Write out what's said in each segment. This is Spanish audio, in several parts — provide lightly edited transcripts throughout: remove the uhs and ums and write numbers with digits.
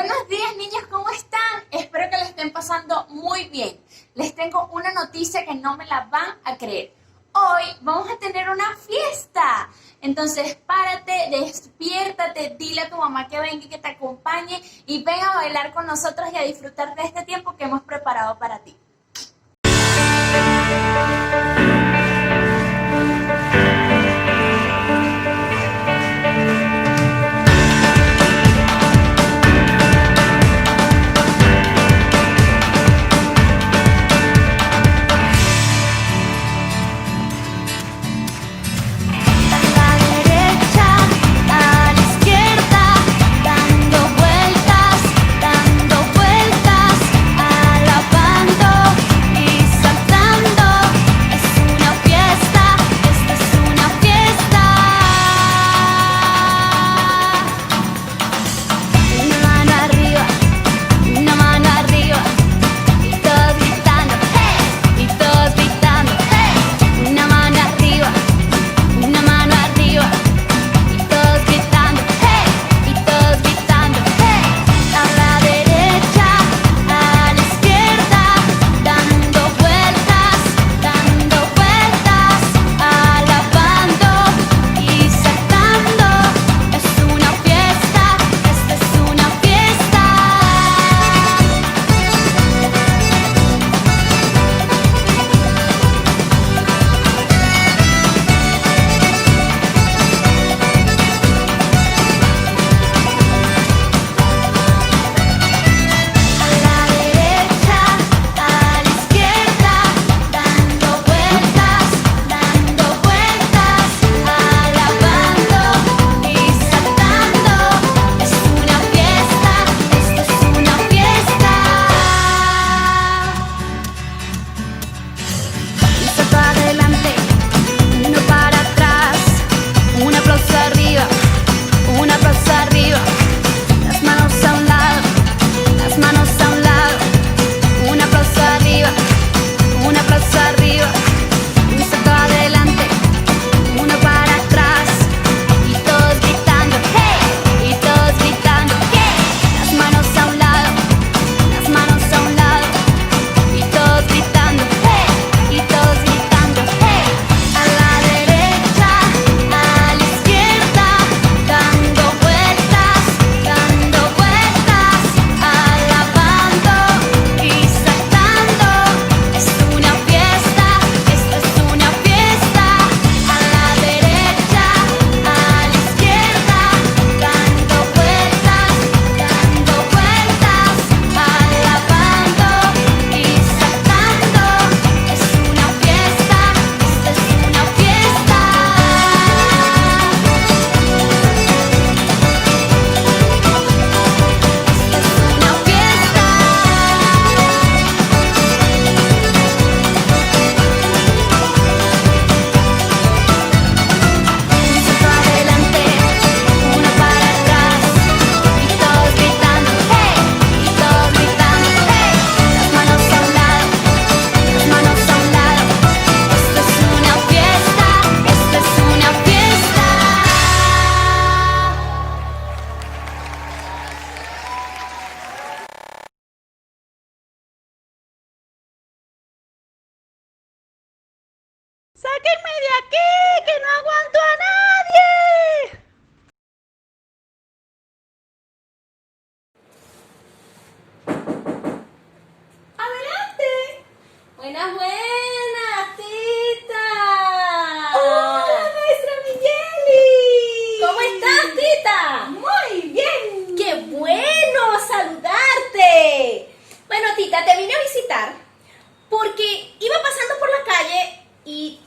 Buenos días, niños, ¿cómo están? Espero que le estén pasando muy bien. Les tengo una noticia que no me la van a creer. Hoy vamos a tener una fiesta. Entonces, párate, despiértate, dile a tu mamá que venga y que te acompañe y ven a bailar con nosotros y a disfrutar de este tiempo que hemos preparado para ti. ¡Sáquenme de aquí! ¡Que no aguanto a nadie! ¡Adelante! Buenas, buenas, tita. ¡Hola, maestra Migueli! ¿Cómo estás, tita? Muy bien. ¡Qué bueno saludarte! Bueno, tita, te vine a visitar porque iba pasando por la calle y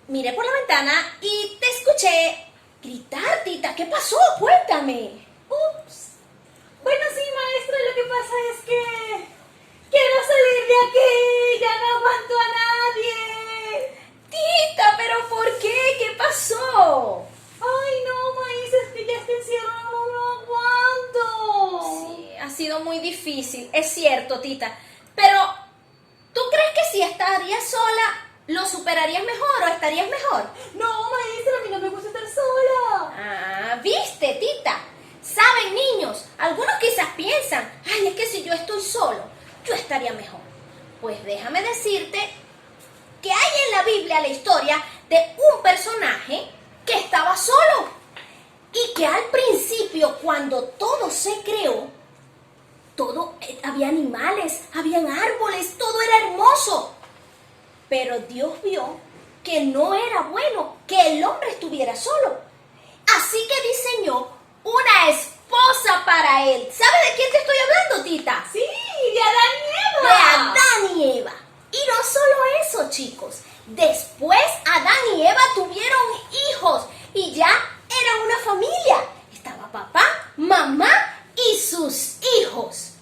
miré por la ventana y te escuché gritar, tita. ¿Qué pasó? Cuéntame. Ups. Bueno, sí, maestra, lo que pasa es que quiero salir de aquí. Ya no aguanto a nadie. Tita, ¿pero por qué? ¿Qué pasó? Ay, no, maíz, es que ya este encierro no lo aguanto. Sí, ha sido muy difícil, es cierto, tita. Pero, ¿tú crees que si estarías sola, lo superarías mejor o estarías mejor? No, maestra, a mí no me gusta estar sola. Ah, ¿viste, tita? Saben, niños, algunos quizás piensan estaría mejor. Pues déjame decirte que hay en la Biblia la historia de un personaje que estaba solo y que al principio, cuando todo se creó, había animales, habían árboles, todo era hermoso. Pero Dios vio que no era bueno que el hombre estuviera solo. Así que diseñó una esposa para él. ¿Sabe de quién te estoy hablando, Tita? Sí, de Adán y Eva. De Adán y Eva. Y no solo eso, chicos. Después Adán y Eva tuvieron hijos y ya era una familia. Estaba papá, mamá y sus hijos.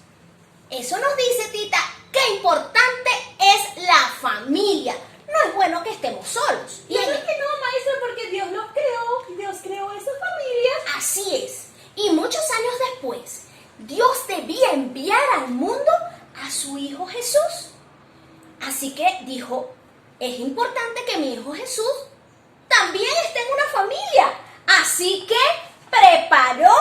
Eso nos dice, Tita, que importante es la familia. No es bueno que estemos solos. Yo creo que no, maestra, porque Dios los creó. Dios creó esa familia. Así es. Y muchos años después, Dios debía enviar al mundo a su Hijo Jesús. Así que dijo, es importante que mi Hijo Jesús también esté en una familia. Así que preparó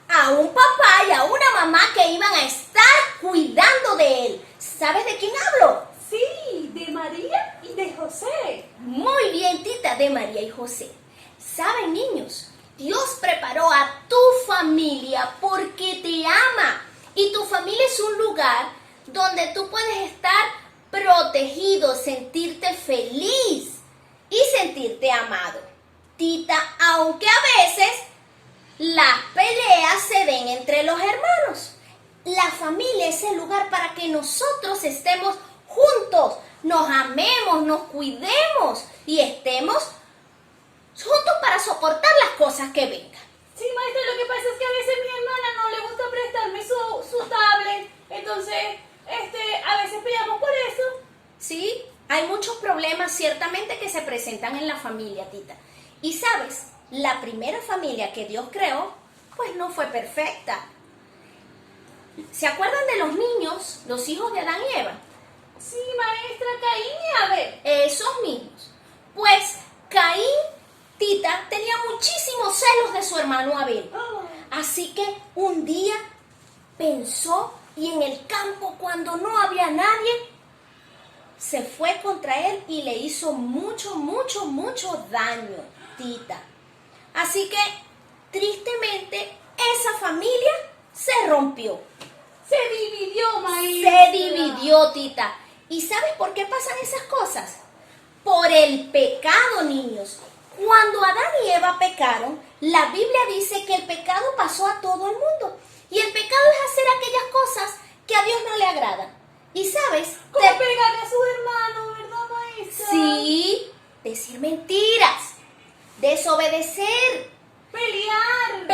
a un papá y a una mamá que iban a estar cuidando de él. ¿Sabes de quién hablo? Sí, de María y de José. Muy bien, Tita, de María y José. ¿Saben, niños? Dios preparó a tu familia porque te ama. Y tu familia es un lugar donde tú puedes estar protegido, sentirte feliz y sentirte amado. Tita, aunque a veces las peleas se den entre los hermanos, la familia es el lugar para que nosotros estemos juntos, nos amemos, nos cuidemos y estemos juntos para soportar las cosas que vengan. Sí, maestra, lo que pasa es que a veces mi hermana no le gusta prestarme su tablet, entonces a veces peleamos por eso. Sí, hay muchos problemas ciertamente que se presentan en la familia, Tita. Y sabes, la primera familia que Dios creó, pues no fue perfecta. ¿Se acuerdan de los niños, los hijos de Adán y Eva? Sí, maestra, Caín y Abel. Esos mismos. Pues Caín, Tita, tenía muchísimos celos de su hermano Abel. Así que un día pensó y en el campo, cuando no había nadie, se fue contra él y le hizo mucho, mucho, mucho daño, Tita. Así que, tristemente, esa familia se rompió. Se dividió, maestra. Se dividió, Tita. ¿Y sabes por qué pasan esas cosas? Por el pecado, niños. Cuando Adán y Eva pecaron, la Biblia dice que el pecado pasó a todo el mundo. Y el pecado es hacer aquellas cosas que a Dios no le agradan. ¿Y sabes? Como pegarle a sus hermanos, ¿verdad, maestra? Sí, decir mentiras, desobedecer, pelear,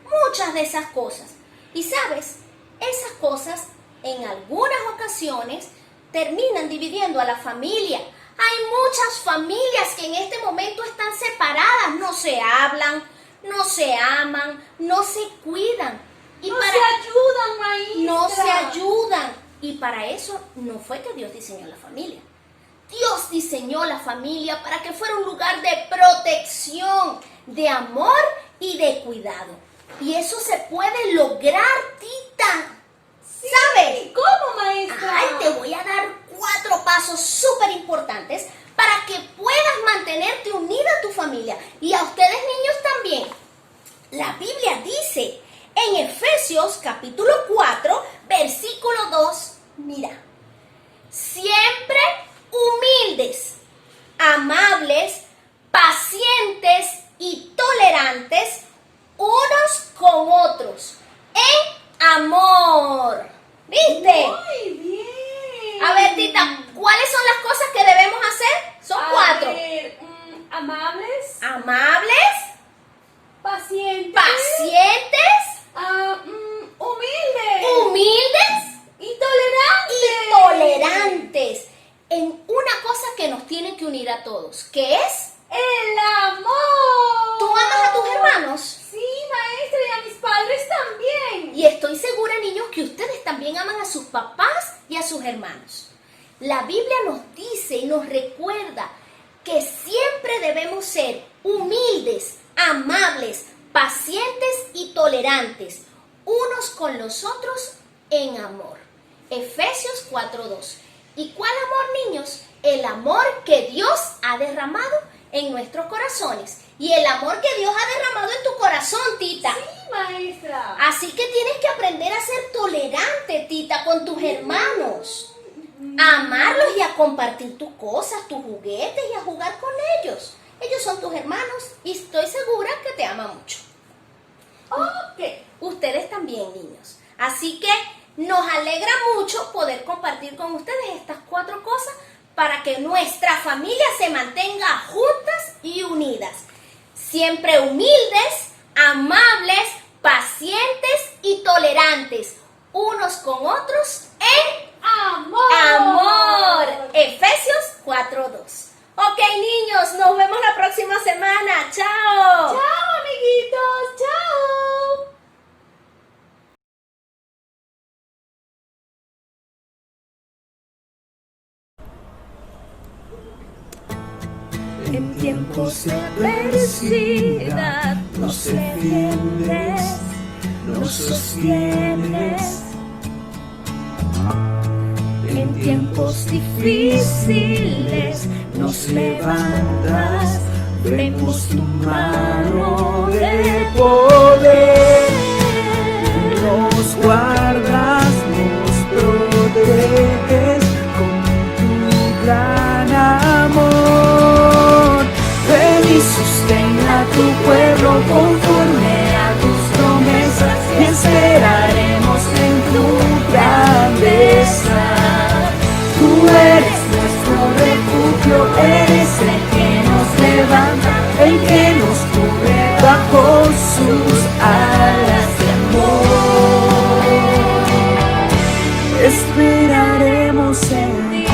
muchas de esas cosas. Y sabes, esas cosas en algunas ocasiones terminan dividiendo a la familia. Hay muchas familias que en este momento están separadas, no se hablan, no se aman, no se cuidan. Se ayudan, maestra. No se ayudan. Y para eso no fue que Dios diseñó la familia. Dios diseñó la familia para que fuera un lugar de protección, de amor y de cuidado. Y eso se puede lograr, Tita. Sí. ¿Sabes? ¿Cómo, maestra? Ay, te voy a dar 4 pasos súper importantes para que puedas mantenerte unida a tu familia. Y a ustedes, niños, también. La Biblia dice en Efesios capítulo 4, versículo 2, mira, siempre humildes, amables, pacientes y tolerantes unos con otros, en amor. ¿Viste? Muy bien. A ver, Tita, ¿cuáles son las cosas que debemos hacer? Son 4. Amables, Amables, pacientes, humildes y tolerantes. y tolerantes en una cosa que nos tiene que unir a todos, que es El amor. ¿tú amas a tus hermanos? Sí, maestra, y a mis padres también. Y estoy segura, niños, que ustedes también aman a sus papás y a sus hermanos. La Biblia nos dice y nos recuerda que siempre debemos ser humildes, amables, pacientes y tolerantes, unos con los otros en amor. Efesios 4:2. ¿Y cuál amor, niños? El amor que Dios ha derramado en nuestros corazones. Y el amor que Dios ha derramado en tu corazón, Tita. Sí, maestra. Así que tienes que aprender a ser tolerante, Tita, con tus hermanos. A amarlos y a compartir tus cosas, tus juguetes y a jugar con ellos. Ellos son tus hermanos y estoy segura que te aman mucho. Ok, ustedes también, niños. Así que nos alegra mucho poder compartir con ustedes estas 4 cosas para que nuestra familia se mantenga juntas y unidas. Siempre humildes, amables, pacientes y tolerantes, unos con otros en amor. Efesios 4:2. Ok, niños, nos vemos la próxima semana. ¡Chao! Chao, amiguitos. Chao. En tiempos de adversidad nos defiendes, nos sostienes. En tiempos difíciles nos levantas, vemos tu mano de poder. Nos guardas, nos proteges con tu gran amor. Ven y sostén a tu pueblo conforme a tus promesas y esperaremos en tu grandeza. Tú eres nuestro refugio, eres el que nos levanta, el que nos cubre bajo sus alas de amor. Esperaremos en ti.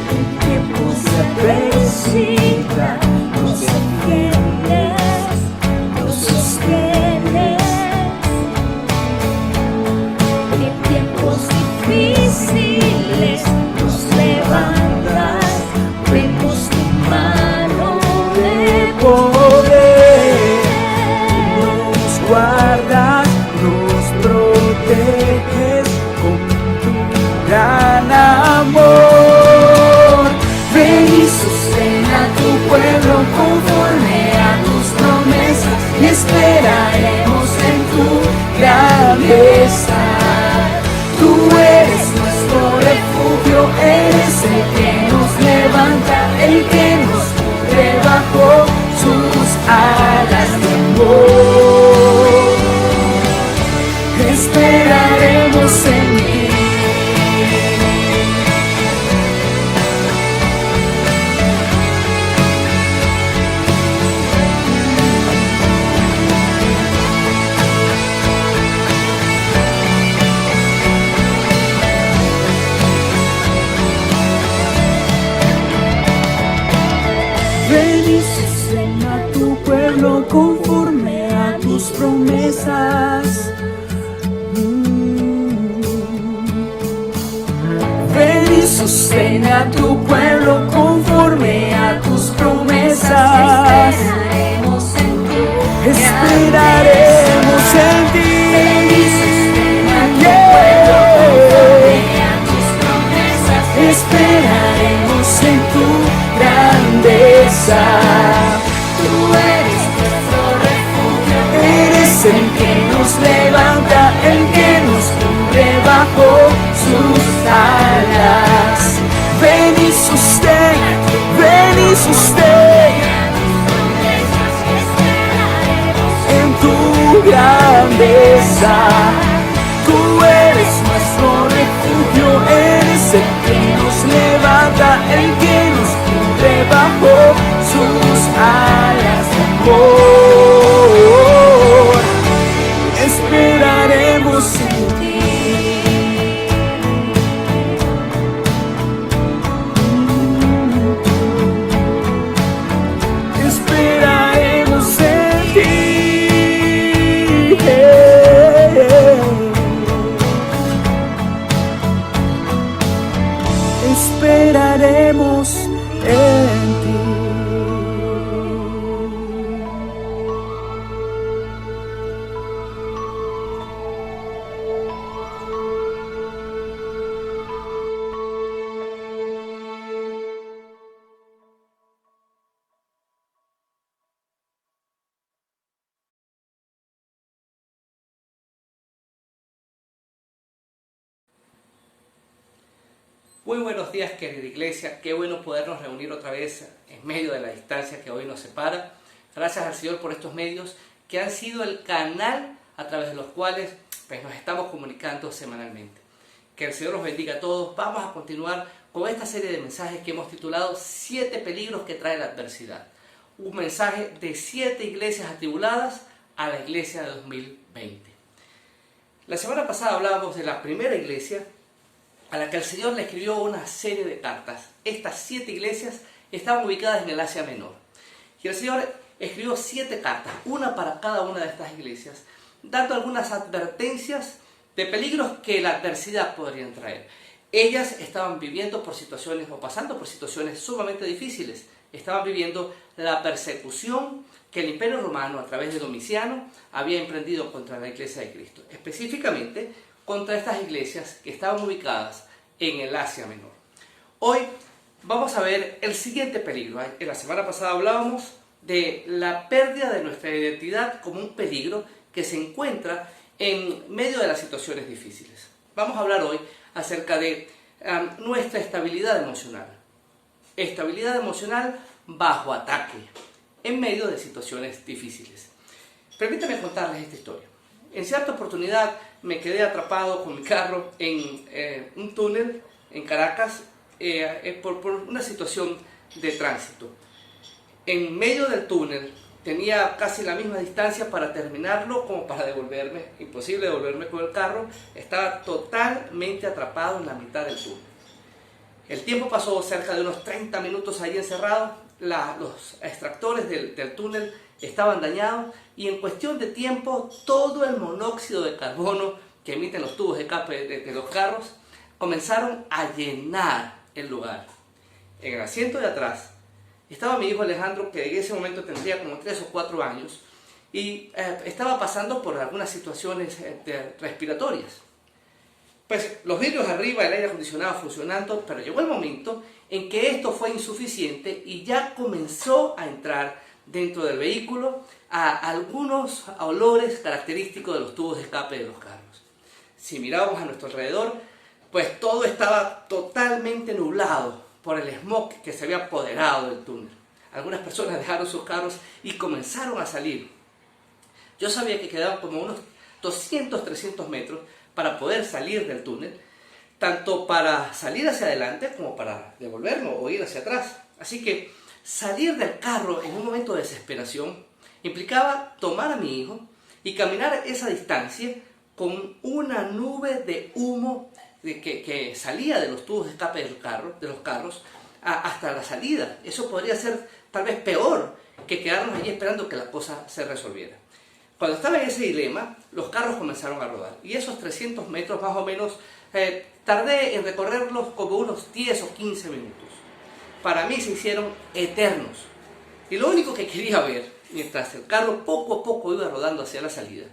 En tiempos de adversidad nos defiendes, nos sostienes. En tiempos difíciles nos levantas, vemos tu mano de poder. Nos guardas, nos proteges con tu gran amor. Ven y sostén a tu pueblo conforme a tus promesas y esperaremos en tu grandeza. Tú eres nuestro refugio, eres el que nos levanta, el que nos cubre bajo sus alas de amor. Esperaremos en ti. Ven y sostén a tu pueblo conforme a tus promesas. Ven y sostén a tu pueblo conforme a tus promesas. Esperaremos en ti. Esperaremos en tu grandeza. Tú eres nuestro refugio, eres el que nos levanta, el que nos cubre bajo sus alas. Ven y sostén, ven y sostén en tu grandeza. Tú eres nuestro refugio, eres el que nos levanta, el que nos cubre bajo sus alas de amor. Esperaremos en ti. Esperaremos en ti. Esperaremos en Muy buenos días, querida iglesia. Qué bueno podernos reunir otra vez en medio de la distancia que hoy nos separa. Gracias al Señor por estos medios que han sido el canal a través de los cuales nos estamos comunicando semanalmente. Que el Señor los bendiga a todos. Vamos a continuar con esta serie de mensajes que hemos titulado 7 peligros que trae la adversidad. Un mensaje de 7 iglesias atribuladas a la iglesia de 2020. La semana pasada hablábamos de la primera iglesia a la que el Señor le escribió una serie de cartas. Estas 7 iglesias estaban ubicadas en el Asia Menor. Y el Señor escribió 7 cartas, una para cada una de estas iglesias, dando algunas advertencias de peligros que la adversidad podría traer. Ellas estaban viviendo por situaciones o pasando por situaciones sumamente difíciles. Estaban viviendo la persecución que el Imperio Romano, a través de Domiciano, había emprendido contra la Iglesia de Cristo. Específicamente contra estas iglesias que estaban ubicadas en el Asia Menor. Hoy vamos a ver el siguiente peligro. En la semana pasada hablábamos de la pérdida de nuestra identidad como un peligro que se encuentra en medio de las situaciones difíciles. Vamos a hablar hoy acerca de nuestra estabilidad emocional. Estabilidad emocional bajo ataque, en medio de situaciones difíciles. Permítanme contarles esta historia. En cierta oportunidad me quedé atrapado con mi carro en un túnel en Caracas por una situación de tránsito. En medio del túnel tenía casi la misma distancia para terminarlo como para devolverme. Imposible devolverme con el carro. Estaba totalmente atrapado en la mitad del túnel. El tiempo pasó cerca de unos 30 minutos ahí encerrado. Los extractores del túnel estaban dañados y en cuestión de tiempo todo el monóxido de carbono que emiten los tubos de escape de los carros comenzaron a llenar el lugar. En el asiento de atrás estaba mi hijo Alejandro, que en ese momento tendría como 3 o 4 años y estaba pasando por algunas situaciones respiratorias. Pues los vidrios arriba, el aire acondicionado funcionando, pero llegó el momento en que esto fue insuficiente y ya comenzó a entrar dentro del vehículo a algunos olores característicos de los tubos de escape de los carros. Si mirábamos a nuestro alrededor, pues todo estaba totalmente nublado por el smog que se había apoderado del túnel. Algunas personas dejaron sus carros y comenzaron a salir. Yo sabía que quedaban como unos 200, 300 metros para poder salir del túnel, tanto para salir hacia adelante como para devolvernos o ir hacia atrás. Así que salir del carro en un momento de desesperación implicaba tomar a mi hijo y caminar esa distancia con una nube de humo que salía de los tubos de escape de los carros hasta la salida. Eso podría ser tal vez peor que quedarnos allí esperando que la cosa se resolviera. Cuando estaba en ese dilema, los carros comenzaron a rodar. Y esos 300 metros más o menos, tardé en recorrerlos como unos 10 o 15 minutos. Para mí se hicieron eternos. Y lo único que quería ver, mientras el carro poco a poco iba rodando hacia la salida,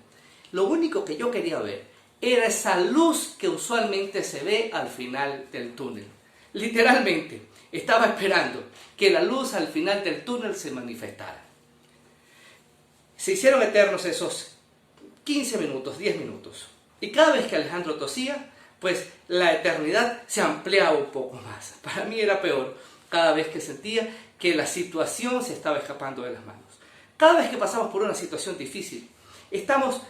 lo único que yo quería ver era esa luz que usualmente se ve al final del túnel. Literalmente, estaba esperando que la luz al final del túnel se manifestara. Se hicieron eternos esos 15 minutos, 10 minutos. Y cada vez que Alejandro tosía, pues la eternidad se ampliaba un poco más. Para mí era peor cada vez que sentía que la situación se estaba escapando de las manos. Cada vez que pasamos por una situación difícil, estamos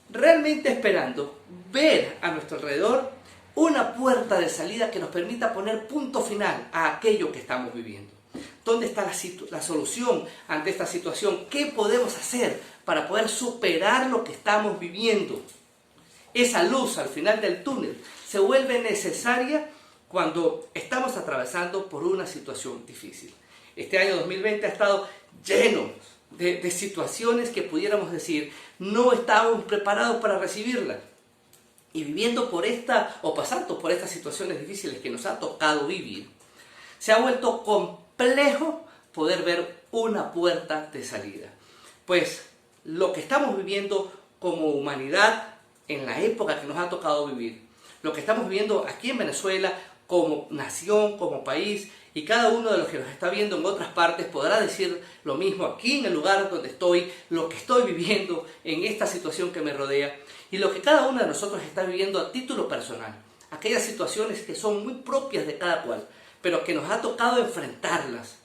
realmente esperando ver a nuestro alrededor una puerta de salida que nos permita poner punto final a aquello que estamos viviendo. ¿Dónde está la solución ante esta situación? ¿Qué podemos hacer para poder superar lo que estamos viviendo? Esa luz al final del túnel se vuelve necesaria cuando estamos atravesando por una situación difícil. Este año 2020 ha estado lleno de situaciones que pudiéramos decir no estábamos preparados para recibirlas. Y viviendo por pasando por estas situaciones difíciles que nos ha tocado vivir, se ha vuelto complejo poder ver una puerta de salida. Pues lo que estamos viviendo como humanidad en la época que nos ha tocado vivir, lo que estamos viviendo aquí en Venezuela como nación, como país, y cada uno de los que nos está viendo en otras partes podrá decir lo mismo aquí en el lugar donde estoy, lo que estoy viviendo en esta situación que me rodea, y lo que cada uno de nosotros está viviendo a título personal, aquellas situaciones que son muy propias de cada cual, pero que nos ha tocado enfrentarlas,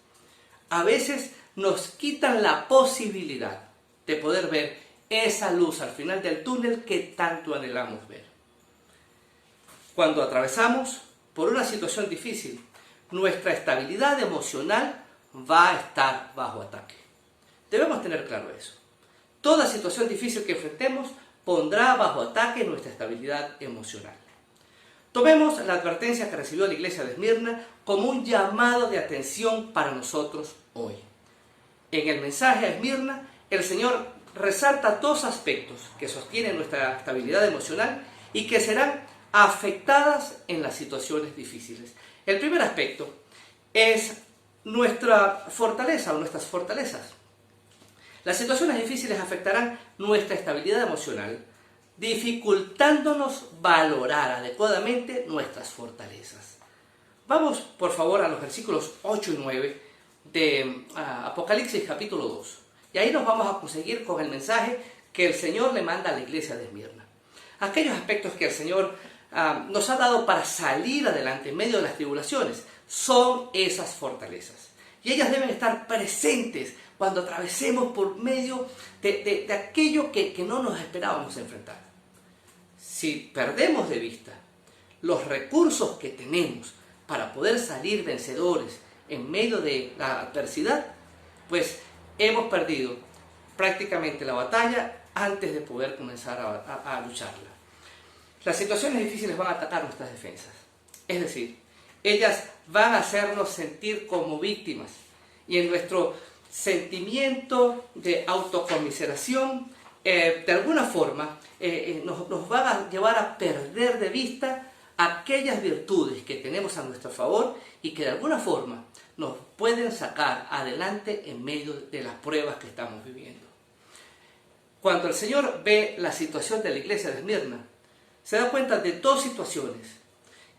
a veces nos quitan la posibilidad de poder ver esa luz al final del túnel que tanto anhelamos ver. Cuando atravesamos por una situación difícil, nuestra estabilidad emocional va a estar bajo ataque. Debemos tener claro eso. Toda situación difícil que enfrentemos pondrá bajo ataque nuestra estabilidad emocional. Tomemos la advertencia que recibió la iglesia de Esmirna como un llamado de atención para nosotros hoy. En el mensaje a Esmirna, el Señor resalta dos aspectos que sostienen nuestra estabilidad emocional y que serán afectadas en las situaciones difíciles. El primer aspecto es nuestra fortaleza o nuestras fortalezas. Las situaciones difíciles afectarán nuestra estabilidad emocional, dificultándonos valorar adecuadamente nuestras fortalezas. Vamos, por favor, a los versículos 8 y 9 de Apocalipsis capítulo 2. Y ahí nos vamos a conseguir con el mensaje que el Señor le manda a la iglesia de Esmirna. Aquellos aspectos que el Señor nos ha dado para salir adelante en medio de las tribulaciones son esas fortalezas. Y ellas deben estar presentes cuando atravesemos por medio de aquello que no nos esperábamos enfrentar. Si perdemos de vista los recursos que tenemos para poder salir vencedores en medio de la adversidad, pues hemos perdido prácticamente la batalla antes de poder comenzar a lucharla. Las situaciones difíciles van a atacar nuestras defensas. Es decir, ellas van a hacernos sentir como víctimas. Y en nuestro sentimiento de autocomiseración, de alguna forma, nos van a llevar a perder de vista aquellas virtudes que tenemos a nuestro favor y que de alguna forma nos pueden sacar adelante en medio de las pruebas que estamos viviendo. Cuando el Señor ve la situación de la iglesia de Esmirna, se da cuenta de dos situaciones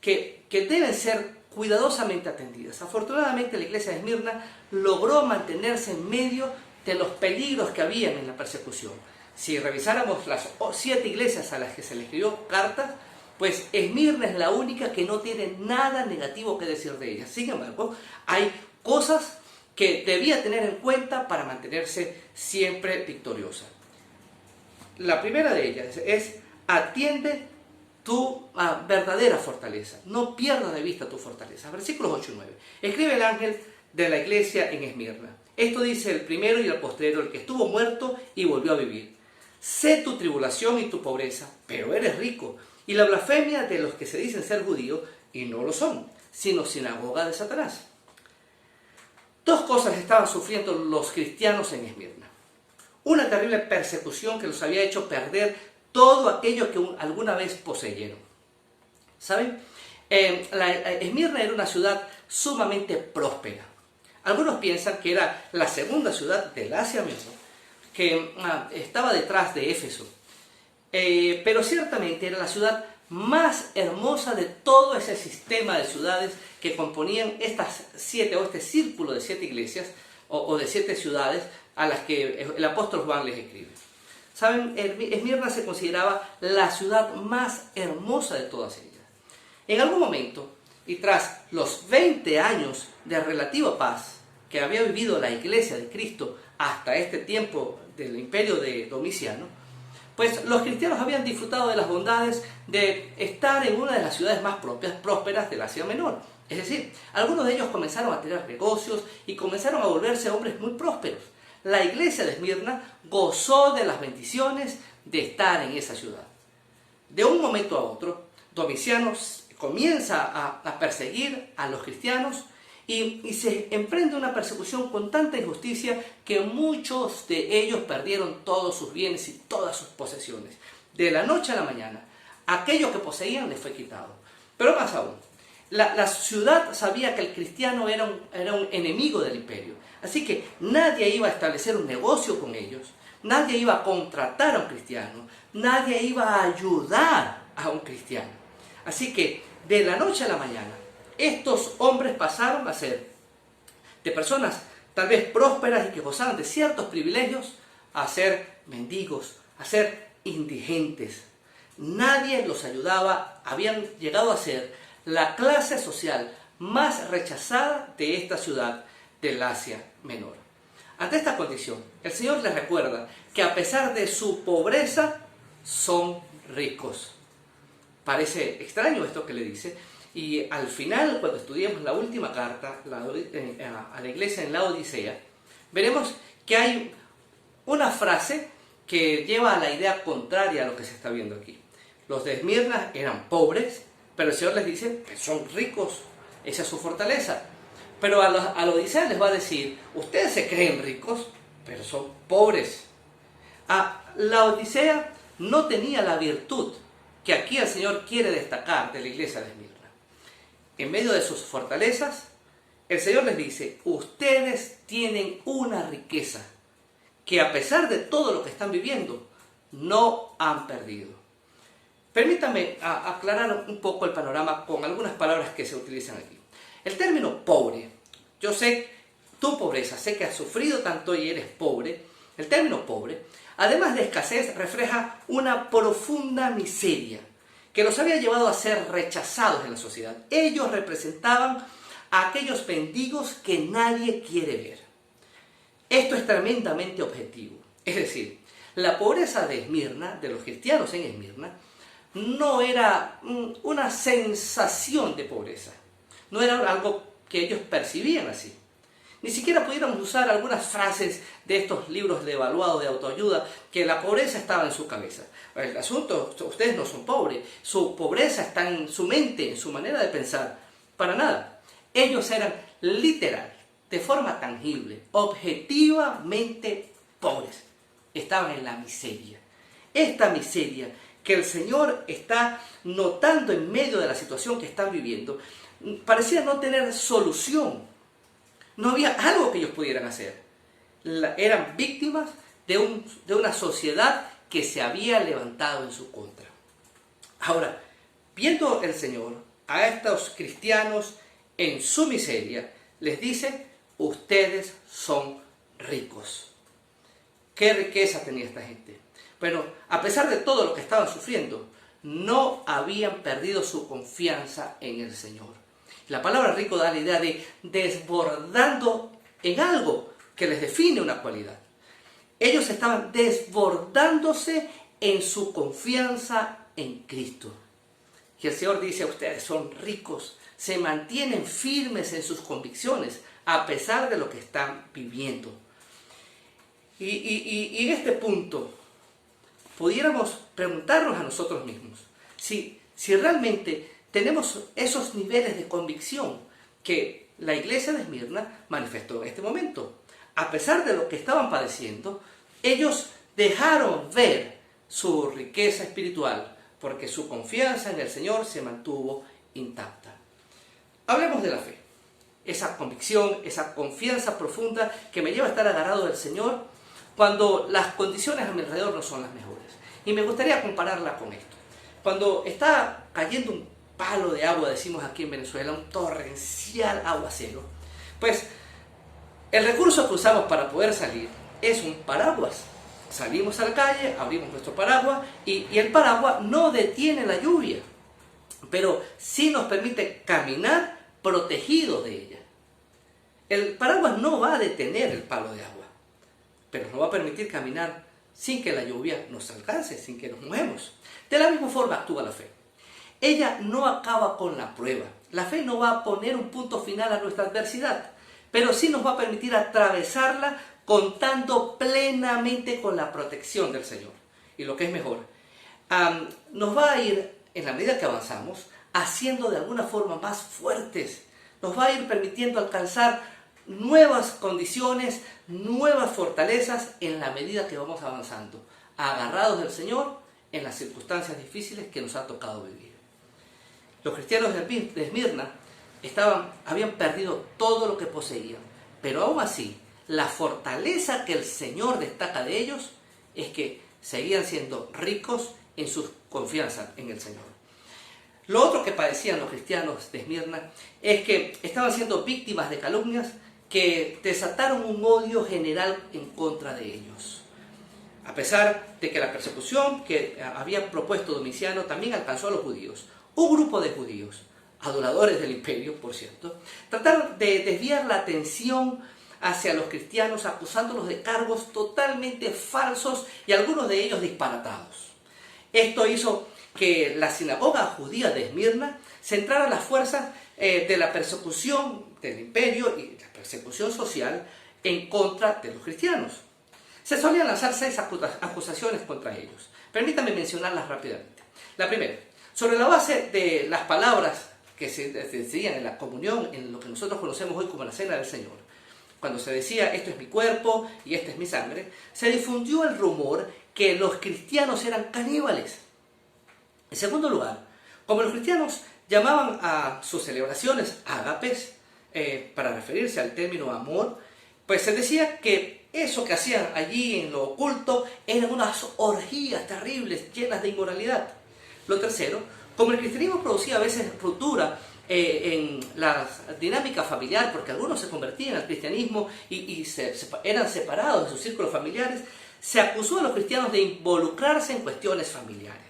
que deben ser cuidadosamente atendidas. Afortunadamente la iglesia de Esmirna logró mantenerse en medio de los peligros que habían en la persecución. Si revisáramos las 7 iglesias a las que se les escribió cartas, pues Esmirna es la única que no tiene nada negativo que decir de ella. Sin embargo, hay cosas que debía tener en cuenta para mantenerse siempre victoriosa. La primera de ellas es: atiende tu verdadera fortaleza. No pierdas de vista tu fortaleza. Versículos 8 y 9. Escribe el ángel de la iglesia en Esmirna. Esto dice el primero y el postrero, el que estuvo muerto y volvió a vivir. Sé tu tribulación y tu pobreza, pero eres rico, y la blasfemia de los que se dicen ser judíos y no lo son, sino sinagoga de Satanás. Dos cosas estaban sufriendo los cristianos en Esmirna. Una terrible persecución que los había hecho perder todo aquello que alguna vez poseyeron. ¿Saben? Esmirna era una ciudad sumamente próspera. Algunos piensan que era la segunda ciudad del Asia Menor, que estaba detrás de Éfeso. Pero ciertamente era la ciudad más hermosa de todo ese sistema de ciudades que componían estas 7 o este círculo de 7 iglesias o de 7 ciudades a las que el apóstol Juan les escribe. ¿Saben? Esmirna se consideraba la ciudad más hermosa de todas ellas. En algún momento, y tras los 20 años de relativa paz que había vivido la iglesia de Cristo hasta este tiempo del imperio de Domiciano, pues los cristianos habían disfrutado de las bondades de estar en una de las ciudades más prósperas del Asia Menor. Es decir, algunos de ellos comenzaron a tener negocios y comenzaron a volverse hombres muy prósperos. La iglesia de Esmirna gozó de las bendiciones de estar en esa ciudad. De un momento a otro, Domiciano comienza a perseguir a los cristianos y se emprende una persecución con tanta injusticia que muchos de ellos perdieron todos sus bienes y todas sus posesiones. De la noche a la mañana, aquello que poseían les fue quitado. Pero más aún, la ciudad sabía que el cristiano era un enemigo del imperio. Así que nadie iba a establecer un negocio con ellos, nadie iba a contratar a un cristiano, nadie iba a ayudar a un cristiano. Así que de la noche a la mañana, estos hombres pasaron a ser de personas tal vez prósperas y que gozaban de ciertos privilegios a ser mendigos, a ser indigentes. nadie los ayudaba, habían llegado a ser la clase social más rechazada de esta ciudad del Asia Menor. Ante esta condición, el Señor les recuerda que a pesar de su pobreza, son ricos. Parece extraño esto que le dice, y al final, cuando estudiemos la última carta a la iglesia en la Odisea, veremos que hay una frase que lleva a la idea contraria a lo que se está viendo aquí. Los de Esmirna eran pobres, pero el Señor les dice que son ricos, esa es su fortaleza. Pero a la Odisea les va a decir, ustedes se creen ricos, pero son pobres. La Odisea no tenía la virtud que aquí el Señor quiere destacar de la iglesia de Esmirna. En medio de sus fortalezas, el Señor les dice, ustedes tienen una riqueza que a pesar de todo lo que están viviendo, no han perdido. Permítanme aclarar un poco el panorama con algunas palabras que se utilizan aquí. El término pobre, yo sé tu pobreza, sé que has sufrido tanto y eres pobre. El término pobre, además de escasez, refleja una profunda miseria que los había llevado a ser rechazados en la sociedad. Ellos representaban a aquellos mendigos que nadie quiere ver. Esto es tremendamente objetivo. Es decir, la pobreza de Esmirna, de los cristianos en Esmirna, no era una sensación de pobreza. No era algo que ellos percibían así. Ni siquiera pudiéramos usar algunas frases de estos libros de evaluado de autoayuda que la pobreza estaba en su cabeza. El asunto, ustedes no son pobres, su pobreza está en su mente, en su manera de pensar. Para nada. Ellos eran literal, de forma tangible, objetivamente pobres. Estaban en la miseria. Esta miseria que el Señor está notando en medio de la situación que están viviendo, parecía no tener solución. No había algo que ellos pudieran hacer. Eran víctimas de una sociedad que se había levantado en su contra. Ahora, viendo el Señor a estos cristianos en su miseria, les dice, ustedes son ricos. ¿Qué riqueza tenía esta gente? Pero a pesar de todo lo que estaban sufriendo, no habían perdido su confianza en el Señor. La palabra rico da la idea de desbordando en algo que les define una cualidad. Ellos estaban desbordándose en su confianza en Cristo. Y el Señor dice a ustedes, son ricos, se mantienen firmes en sus convicciones a pesar de lo que están viviendo. Y en este punto, pudiéramos preguntarnos a nosotros mismos, si realmente tenemos esos niveles de convicción que la iglesia de Esmirna manifestó en este momento. A pesar de lo que estaban padeciendo, ellos dejaron ver su riqueza espiritual, porque su confianza en el Señor se mantuvo intacta. Hablemos de la fe, esa convicción, esa confianza profunda que me lleva a estar agarrado del Señor cuando las condiciones a mi alrededor no son las mejores. Y me gustaría compararla con esto. Cuando está cayendo un palo de agua, decimos aquí en Venezuela, un torrencial aguacero, pues el recurso que usamos para poder salir es un paraguas. Salimos a la calle, abrimos nuestro paraguas y el paraguas no detiene la lluvia, pero sí nos permite caminar protegidos de ella. El paraguas no va a detener el palo de agua, pero nos va a permitir caminar sin que la lluvia nos alcance, sin que nos mojemos. De la misma forma actúa la fe. Ella no acaba con la prueba. La fe no va a poner un punto final a nuestra adversidad, pero sí nos va a permitir atravesarla contando plenamente con la protección del Señor. Y lo que es mejor, nos va a ir, en la medida que avanzamos, haciendo de alguna forma más fuertes. Nos va a ir permitiendo alcanzar nuevas condiciones, nuevas fortalezas en la medida que vamos avanzando, agarrados del Señor en las circunstancias difíciles que nos ha tocado vivir. Los cristianos de Esmirna habían perdido todo lo que poseían, pero aún así, la fortaleza que el Señor destaca de ellos es que seguían siendo ricos en su confianza en el Señor. Lo otro que padecían los cristianos de Esmirna es que estaban siendo víctimas de calumnias que desataron un odio general en contra de ellos. a pesar de que la persecución que había propuesto Domiciano también alcanzó a los judíos. Un grupo de judíos, adoradores del imperio, por cierto, trataron de desviar la atención hacia los cristianos, acusándolos de cargos totalmente falsos y algunos de ellos disparatados. Esto hizo que la sinagoga judía de Esmirna centrara las fuerzas de la persecución del imperio y la persecución social en contra de los cristianos. Se solían lanzar 6 acusaciones contra ellos. Permítanme mencionarlas rápidamente. La primera, sobre la base de las palabras que se decían en la comunión, en lo que nosotros conocemos hoy como la Cena del Señor, cuando se decía esto es mi cuerpo y esta es mi sangre, se difundió el rumor que los cristianos eran caníbales. En segundo lugar, como los cristianos llamaban a sus celebraciones ágapes, para referirse al término amor, pues se decía que eso que hacían allí en lo oculto eran unas orgías terribles, llenas de inmoralidad. Lo tercero, como el cristianismo producía a veces ruptura en la dinámica familiar, porque algunos se convertían al cristianismo y eran separados de sus círculos familiares, se acusó a los cristianos de involucrarse en cuestiones familiares.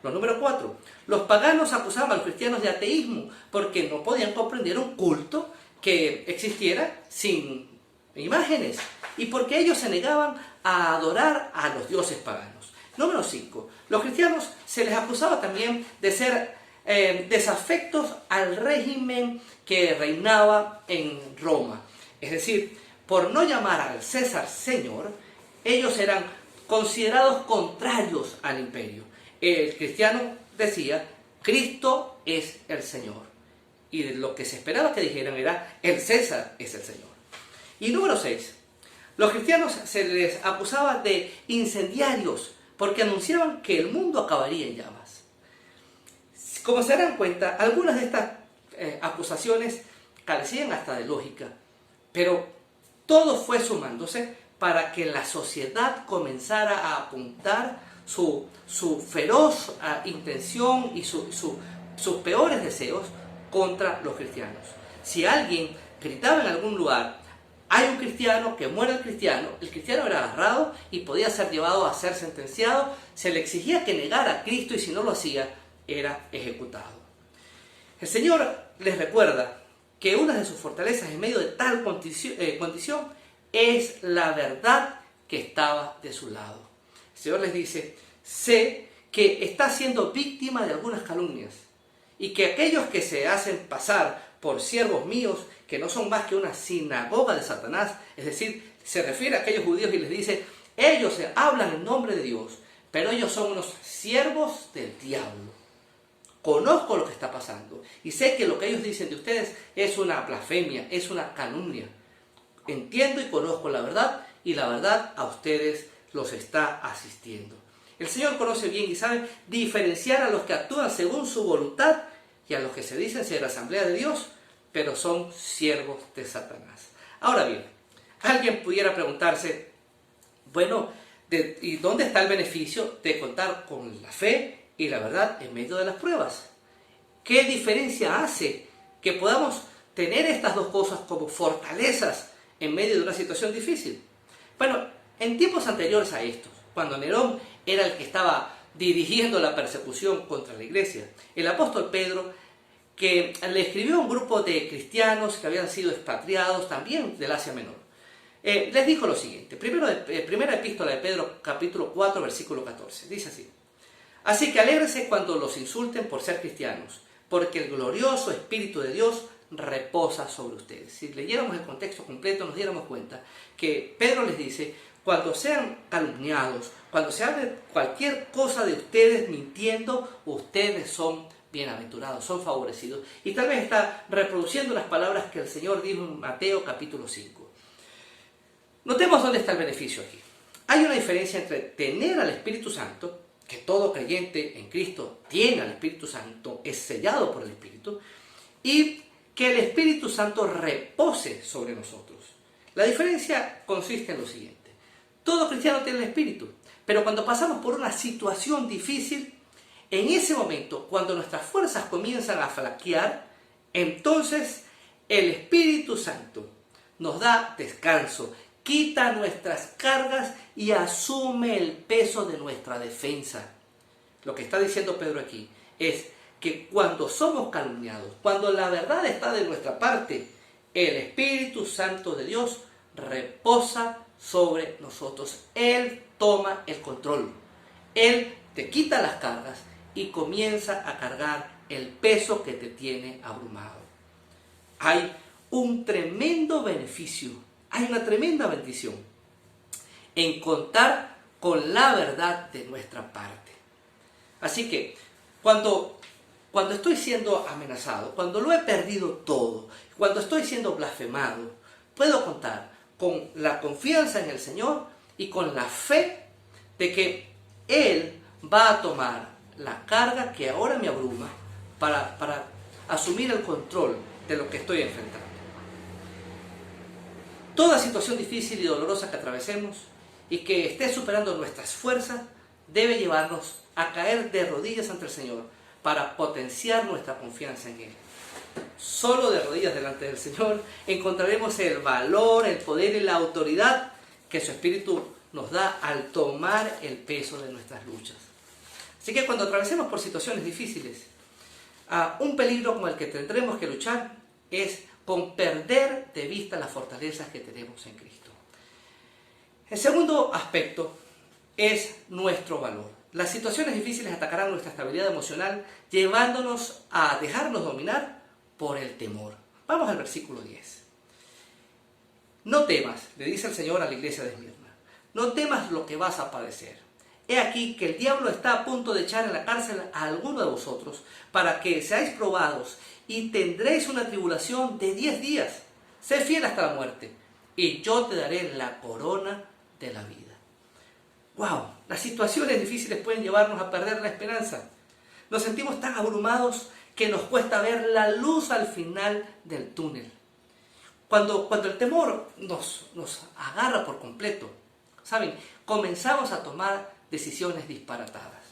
Lo número 4, los paganos acusaban a los cristianos de ateísmo porque no podían comprender un culto que existiera sin imágenes y porque ellos se negaban a adorar a los dioses paganos. Número 5, los cristianos se les acusaba también de ser desafectos al régimen que reinaba en Roma. Es decir, por no llamar al César Señor, ellos eran considerados contrarios al imperio. El cristiano decía, Cristo es el Señor. Y lo que se esperaba que dijeran era, el César es el Señor. Y número 6, los cristianos se les acusaba de incendiarios porque anunciaban que el mundo acabaría en llamas. Como se darán cuenta, algunas de estas acusaciones carecían hasta de lógica, pero todo fue sumándose para que la sociedad comenzara a apuntar su feroz intención y sus peores deseos contra los cristianos. Si alguien gritaba en algún lugar, hay un cristiano, que muere el cristiano era agarrado y podía ser llevado a ser sentenciado, se le exigía que negara a Cristo y si no lo hacía, era ejecutado. El Señor les recuerda que una de sus fortalezas en medio de tal condición es la verdad que estaba de su lado. El Señor les dice, sé que está siendo víctima de algunas calumnias y que aquellos que se hacen pasar por siervos míos, que no son más que una sinagoga de Satanás, es decir, se refiere a aquellos judíos y les dice, ellos hablan en nombre de Dios, pero ellos son unos siervos del diablo. Conozco lo que está pasando y sé que lo que ellos dicen de ustedes es una blasfemia, es una calumnia. Entiendo y conozco la verdad y la verdad a ustedes los está asistiendo. El Señor conoce bien y sabe diferenciar a los que actúan según su voluntad y a los que se dicen ser la asamblea de Dios, pero son siervos de Satanás. Ahora bien, alguien pudiera preguntarse, bueno, ¿y dónde está el beneficio de contar con la fe y la verdad en medio de las pruebas? ¿Qué diferencia hace que podamos tener estas dos cosas como fortalezas en medio de una situación difícil? Bueno, en tiempos anteriores a estos, cuando Nerón era el que estaba dirigiendo la persecución contra la iglesia, el apóstol Pedro, que le escribió a un grupo de cristianos que habían sido expatriados también del Asia Menor, les dijo lo siguiente. Primera epístola de Pedro, capítulo 4, versículo 14, dice así: así que alégrense cuando los insulten por ser cristianos, porque el glorioso Espíritu de Dios reposa sobre ustedes. Si leyéramos el contexto completo nos diéramos cuenta que Pedro les dice, cuando sean calumniados, cuando se hable cualquier cosa de ustedes mintiendo, ustedes son bienaventurados, son favorecidos. Y tal vez está reproduciendo las palabras que el Señor dijo en Mateo capítulo 5. Notemos dónde está el beneficio aquí. Hay una diferencia entre tener al Espíritu Santo, que todo creyente en Cristo tiene al Espíritu Santo, es sellado por el Espíritu, y que el Espíritu Santo repose sobre nosotros. La diferencia consiste en lo siguiente. Todo cristiano tiene el Espíritu, pero cuando pasamos por una situación difícil, en ese momento, cuando nuestras fuerzas comienzan a flaquear, entonces el Espíritu Santo nos da descanso, quita nuestras cargas y asume el peso de nuestra defensa. Lo que está diciendo Pedro aquí es que cuando somos calumniados, cuando la verdad está de nuestra parte, el Espíritu Santo de Dios reposa sobre nosotros. Él toma el control. Él te quita las cargas y comienza a cargar el peso que te tiene abrumado. Hay un tremendo beneficio, hay una tremenda bendición en contar con la verdad de nuestra parte. Así que cuando estoy siendo amenazado, cuando lo he perdido todo, cuando estoy siendo blasfemado, puedo contar con la confianza en el Señor y con la fe de que Él va a tomar la carga que ahora me abruma para asumir el control de lo que estoy enfrentando. Toda situación difícil y dolorosa que atravesemos y que esté superando nuestras fuerzas debe llevarnos a caer de rodillas ante el Señor para potenciar nuestra confianza en Él. Solo de rodillas delante del Señor encontraremos el valor, el poder y la autoridad que su Espíritu nos da al tomar el peso de nuestras luchas. Así que cuando atravesemos por situaciones difíciles, un peligro con el que tendremos que luchar es con perder de vista las fortalezas que tenemos en Cristo. El segundo aspecto es nuestro valor. Las situaciones difíciles atacarán nuestra estabilidad emocional, llevándonos a dejarnos dominar por el temor. Vamos al versículo 10. No temas, le dice el Señor a la iglesia de Esmirna, no temas lo que vas a padecer. He aquí que el diablo está a punto de echar en la cárcel a alguno de vosotros para que seáis probados y tendréis una tribulación de 10 días. Sé fiel hasta la muerte y yo te daré la corona de la vida. ¡Wow! Las situaciones difíciles pueden llevarnos a perder la esperanza. Nos sentimos tan abrumados que nos cuesta ver la luz al final del túnel. Cuando el temor nos agarra por completo, ¿saben? Comenzamos a tomar decisiones disparatadas.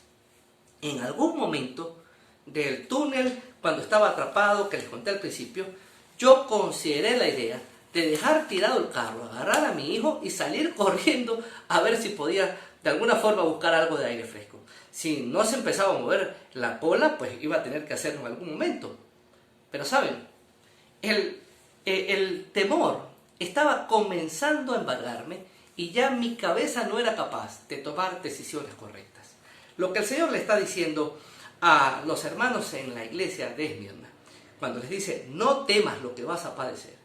En algún momento del túnel, cuando estaba atrapado, que les conté al principio, yo consideré la idea de dejar tirado el carro, agarrar a mi hijo y salir corriendo a ver si podía de alguna forma buscar algo de aire fresco. Si no se empezaba a mover la cola, pues iba a tener que hacerlo en algún momento. Pero ¿saben? El temor estaba comenzando a embargarme y ya mi cabeza no era capaz de tomar decisiones correctas. Lo que el Señor le está diciendo a los hermanos en la iglesia de Esmirna, cuando les dice, no temas lo que vas a padecer.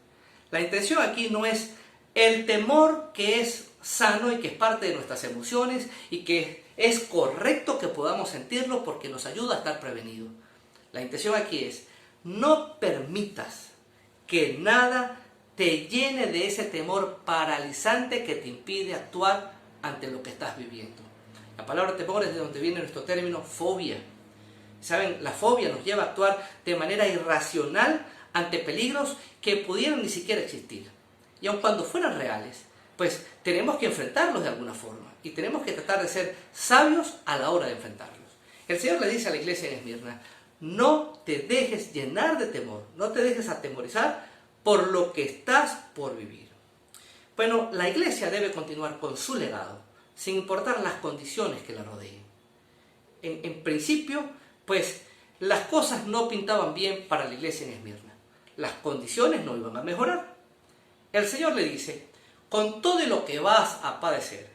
La intención aquí no es el temor que es sano y que es parte de nuestras emociones y que es correcto que podamos sentirlo porque nos ayuda a estar prevenidos. La intención aquí es, no permitas que nada te llene de ese temor paralizante que te impide actuar ante lo que estás viviendo. La palabra temor es de donde viene nuestro término fobia. ¿Saben? La fobia nos lleva a actuar de manera irracional ante peligros que pudieran ni siquiera existir. Y aun cuando fueran reales, pues tenemos que enfrentarlos de alguna forma y tenemos que tratar de ser sabios a la hora de enfrentarlos. El Señor le dice a la iglesia en Esmirna, no te dejes llenar de temor, no te dejes atemorizar por lo que estás por vivir. Bueno, la iglesia debe continuar con su legado, sin importar las condiciones que la rodeen. En principio, pues las cosas no pintaban bien para la iglesia en Esmirna. Las condiciones no iban a mejorar. El Señor le dice, con todo lo que vas a padecer,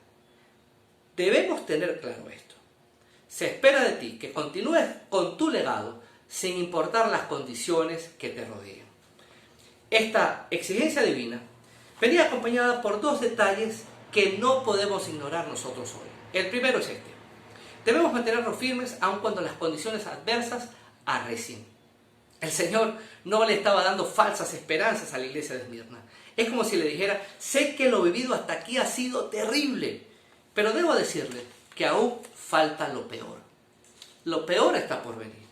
debemos tener claro esto. Se espera de ti que continúes con tu legado sin importar las condiciones que te rodeen. Esta exigencia divina venía acompañada por dos detalles que no podemos ignorar nosotros hoy. El primero es este. Debemos mantenernos firmes aun cuando las condiciones adversas arrecien. El Señor no le estaba dando falsas esperanzas a la iglesia de Esmirna. Es como si le dijera, sé que lo vivido hasta aquí ha sido terrible, pero debo decirle que aún falta lo peor. Lo peor está por venir.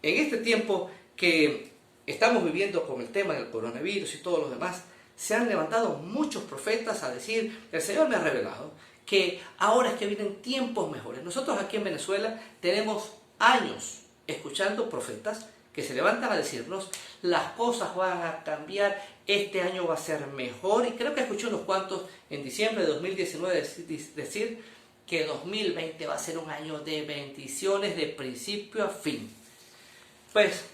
En este tiempo que estamos viviendo con el tema del coronavirus y todo lo demás, se han levantado muchos profetas a decir, el Señor me ha revelado que ahora es que vienen tiempos mejores. Nosotros aquí en Venezuela tenemos años escuchando profetas que que se levantan a decirnos, las cosas van a cambiar, este año va a ser mejor, y creo que escuché unos cuantos en diciembre de 2019 decir que 2020 va a ser un año de bendiciones de principio a fin. Pues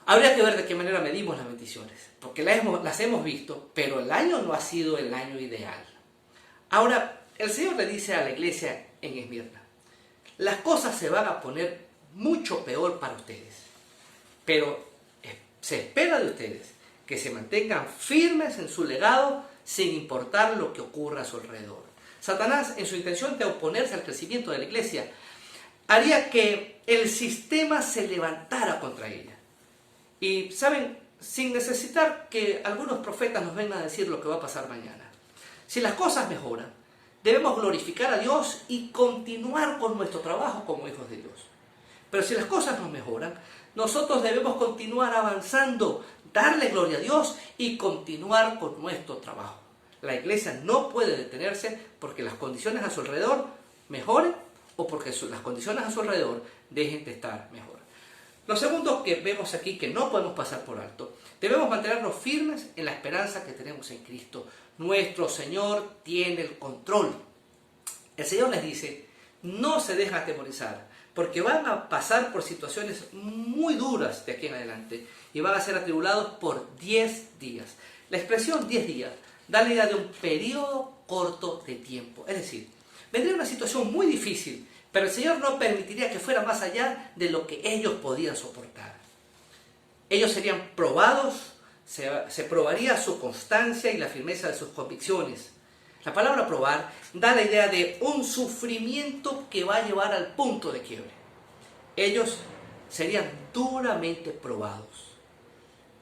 habría que ver de qué manera medimos las bendiciones, porque las hemos visto, pero el año no ha sido el año ideal. Ahora, el Señor le dice a la iglesia en Esmirna, las cosas se van a poner mucho peor para ustedes, pero se espera de ustedes que se mantengan firmes en su legado sin importar lo que ocurra a su alrededor. Satanás, en su intención de oponerse al crecimiento de la iglesia, haría que el sistema se levantara contra ella. Y, ¿saben? Sin necesitar que algunos profetas nos vengan a decir lo que va a pasar mañana. Si las cosas mejoran, debemos glorificar a Dios y continuar con nuestro trabajo como hijos de Dios. Pero si las cosas no mejoran, nosotros debemos continuar avanzando, darle gloria a Dios y continuar con nuestro trabajo. La iglesia no puede detenerse porque las condiciones a su alrededor mejoren o porque las condiciones a su alrededor dejen de estar mejor. Lo segundo que vemos aquí, que no podemos pasar por alto, debemos mantenernos firmes en la esperanza que tenemos en Cristo. Nuestro Señor tiene el control. El Señor les dice, no se dejen atemorizar, porque van a pasar por situaciones muy duras de aquí en adelante y van a ser atribulados por 10 días. La expresión 10 días da la idea de un periodo corto de tiempo. Es decir, vendría una situación muy difícil, pero el Señor no permitiría que fuera más allá de lo que ellos podían soportar. Ellos serían probados, se probaría su constancia y la firmeza de sus convicciones. La palabra probar da la idea de un sufrimiento que va a llevar al punto de quiebre. Ellos serían duramente probados,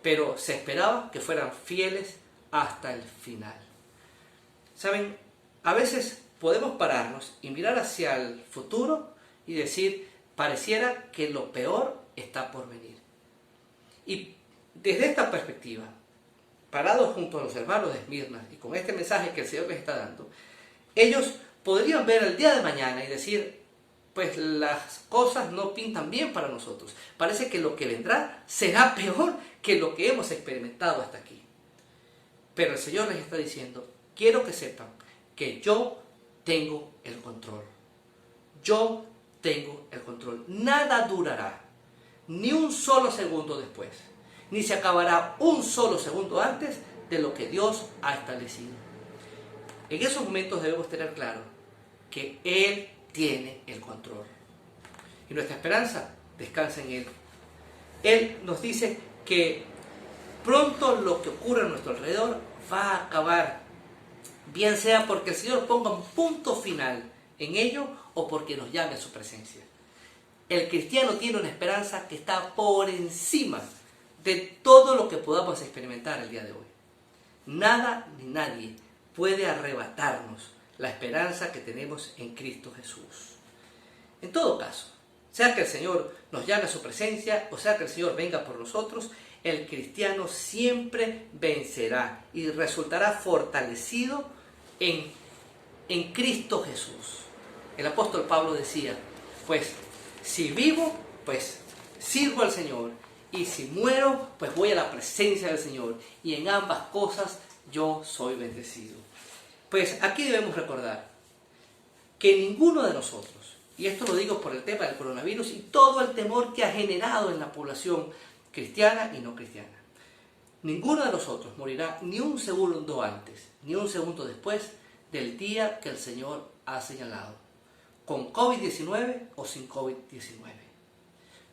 pero se esperaba que fueran fieles hasta el final. ¿Saben? A veces podemos pararnos y mirar hacia el futuro y decir, pareciera que lo peor está por venir. Y desde esta perspectiva, parados junto a los hermanos de Esmirna y con este mensaje que el Señor les está dando, ellos podrían ver el día de mañana y decir, pues las cosas no pintan bien para nosotros. Parece que lo que vendrá será peor que lo que hemos experimentado hasta aquí. Pero el Señor les está diciendo, quiero que sepan que yo tengo el control. Yo tengo el control. Nada durará, ni un solo segundo después, ni se acabará un solo segundo antes de lo que Dios ha establecido. En esos momentos debemos tener claro que Él tiene el control. Y nuestra esperanza descansa en Él. Él nos dice que pronto lo que ocurre a nuestro alrededor va a acabar, bien sea porque el Señor ponga un punto final en ello o porque nos llame a su presencia. El cristiano tiene una esperanza que está por encima de todo lo que podamos experimentar el día de hoy. Nada ni nadie puede arrebatarnos la esperanza que tenemos en Cristo Jesús. En todo caso, sea que el Señor nos llame a su presencia o sea que el Señor venga por nosotros, el cristiano siempre vencerá y resultará fortalecido en Cristo Jesús. El apóstol Pablo decía, pues si vivo, pues sirvo al Señor, y si muero, pues voy a la presencia del Señor, y en ambas cosas yo soy bendecido. Pues aquí debemos recordar que ninguno de nosotros, y esto lo digo por el tema del coronavirus y todo el temor que ha generado en la población cristiana y no cristiana, ninguno de nosotros morirá ni un segundo antes, ni un segundo después del día que el Señor ha señalado, con COVID-19 o sin COVID-19.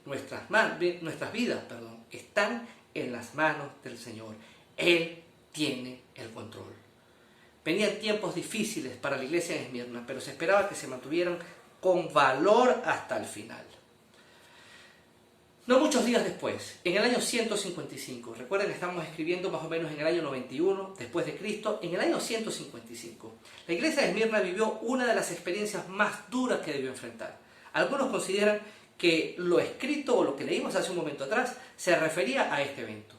Nuestras vidas están en las manos del Señor. Él tiene el control. Venían tiempos difíciles para la iglesia de Esmirna, pero se esperaba que se mantuvieran con valor hasta el final. No muchos días después, en el año 155, recuerden que estamos escribiendo más o menos en el año 91 después de Cristo, en el año 155, la iglesia de Esmirna vivió una de las experiencias más duras que debió enfrentar. Algunos consideran que lo escrito o lo que leímos hace un momento atrás se refería a este evento.